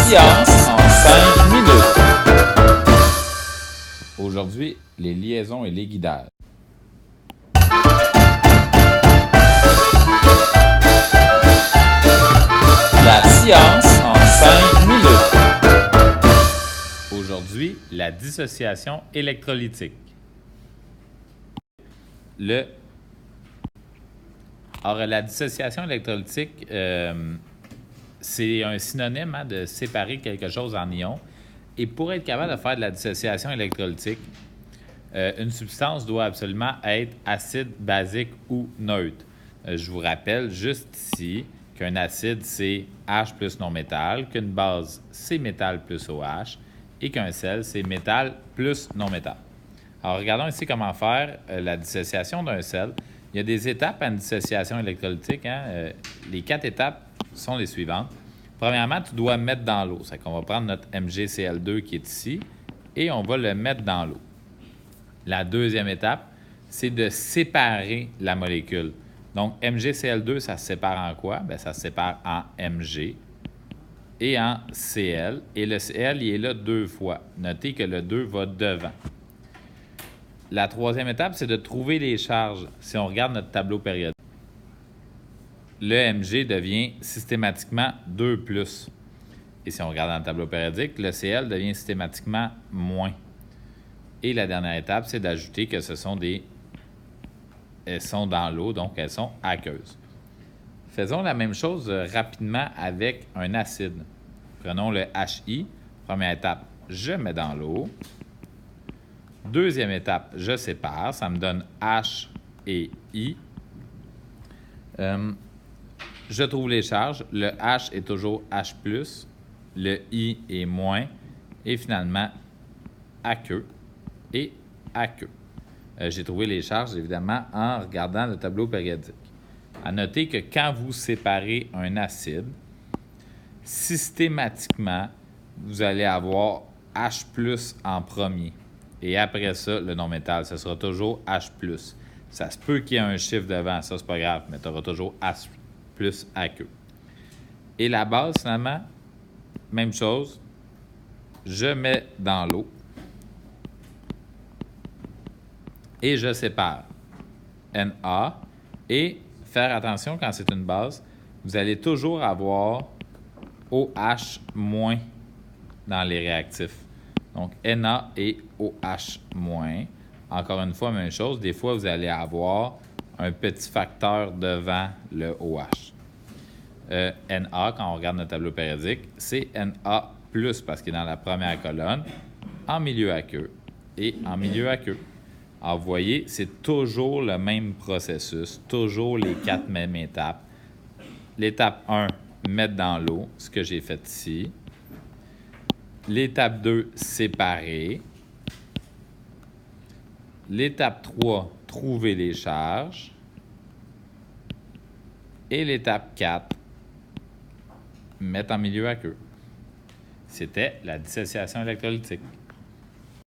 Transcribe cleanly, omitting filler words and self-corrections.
science en 5 minutes. Aujourd'hui, les liaisons et les guidages. La science en 5 minutes. Aujourd'hui, la dissociation électrolytique. Alors, la dissociation électrolytique, c'est un synonyme de séparer quelque chose en ions. Et pour être capable de faire de la dissociation électrolytique, une substance doit absolument être acide, basique ou neutre. Je vous rappelle juste ici qu'un acide, c'est H plus non-métal, qu'une base, c'est métal plus OH, et qu'un sel, c'est métal plus non-métal. Alors, regardons ici comment faire la dissociation d'un sel. Il y a des étapes à une dissociation électrolytique. Les 4 étapes sont les suivantes. Premièrement, tu dois mettre dans l'eau. C'est qu'on va prendre notre MgCl2 qui est ici et on va le mettre dans l'eau. La deuxième étape, c'est de séparer la molécule. Donc, MgCl2, ça se sépare en quoi? Bien, ça se sépare en Mg et en Cl. Et le Cl, il est là 2 fois. Notez que le 2 va devant. La troisième étape, c'est de trouver les charges. Si on regarde notre tableau périodique, le Mg devient systématiquement 2+. Et si on regarde dans le tableau périodique, le Cl devient systématiquement moins. Et la dernière étape, c'est d'ajouter que elles sont dans l'eau, donc elles sont aqueuses. Faisons la même chose rapidement avec un acide. Prenons le HI. Première étape, je mets dans l'eau. Deuxième étape, je sépare. Ça me donne H et I. Je trouve les charges. Le H est toujours H+, le I est moins, et finalement, aqueux et aqueux. J'ai trouvé les charges, évidemment, en regardant le tableau périodique. À noter que quand vous séparez un acide, systématiquement, vous allez avoir H+ en premier. Et après ça, le non-métal, ce sera toujours H+. Ça se peut qu'il y ait un chiffre devant, ça, c'est pas grave, mais tu auras toujours H+ aqueux. Et la base, finalement, même chose. Je mets dans l'eau et je sépare Na. Et faire attention quand c'est une base, vous allez toujours avoir OH- dans les réactifs. Donc, Na et OH-. Encore une fois, même chose. Des fois, vous allez avoir un petit facteur devant le OH. Na, quand on regarde notre tableau périodique, c'est Na+, parce qu'il est dans la première colonne, en milieu aqueux et en milieu aqueux. Alors, vous voyez, c'est toujours le même processus, toujours les 4 mêmes étapes. L'étape 1, mettre dans l'eau, ce que j'ai fait ici. L'étape 2, séparer. L'étape 3, trouver les charges. Et l'étape 4, mettre en milieu aqueux. C'était la dissociation électrolytique.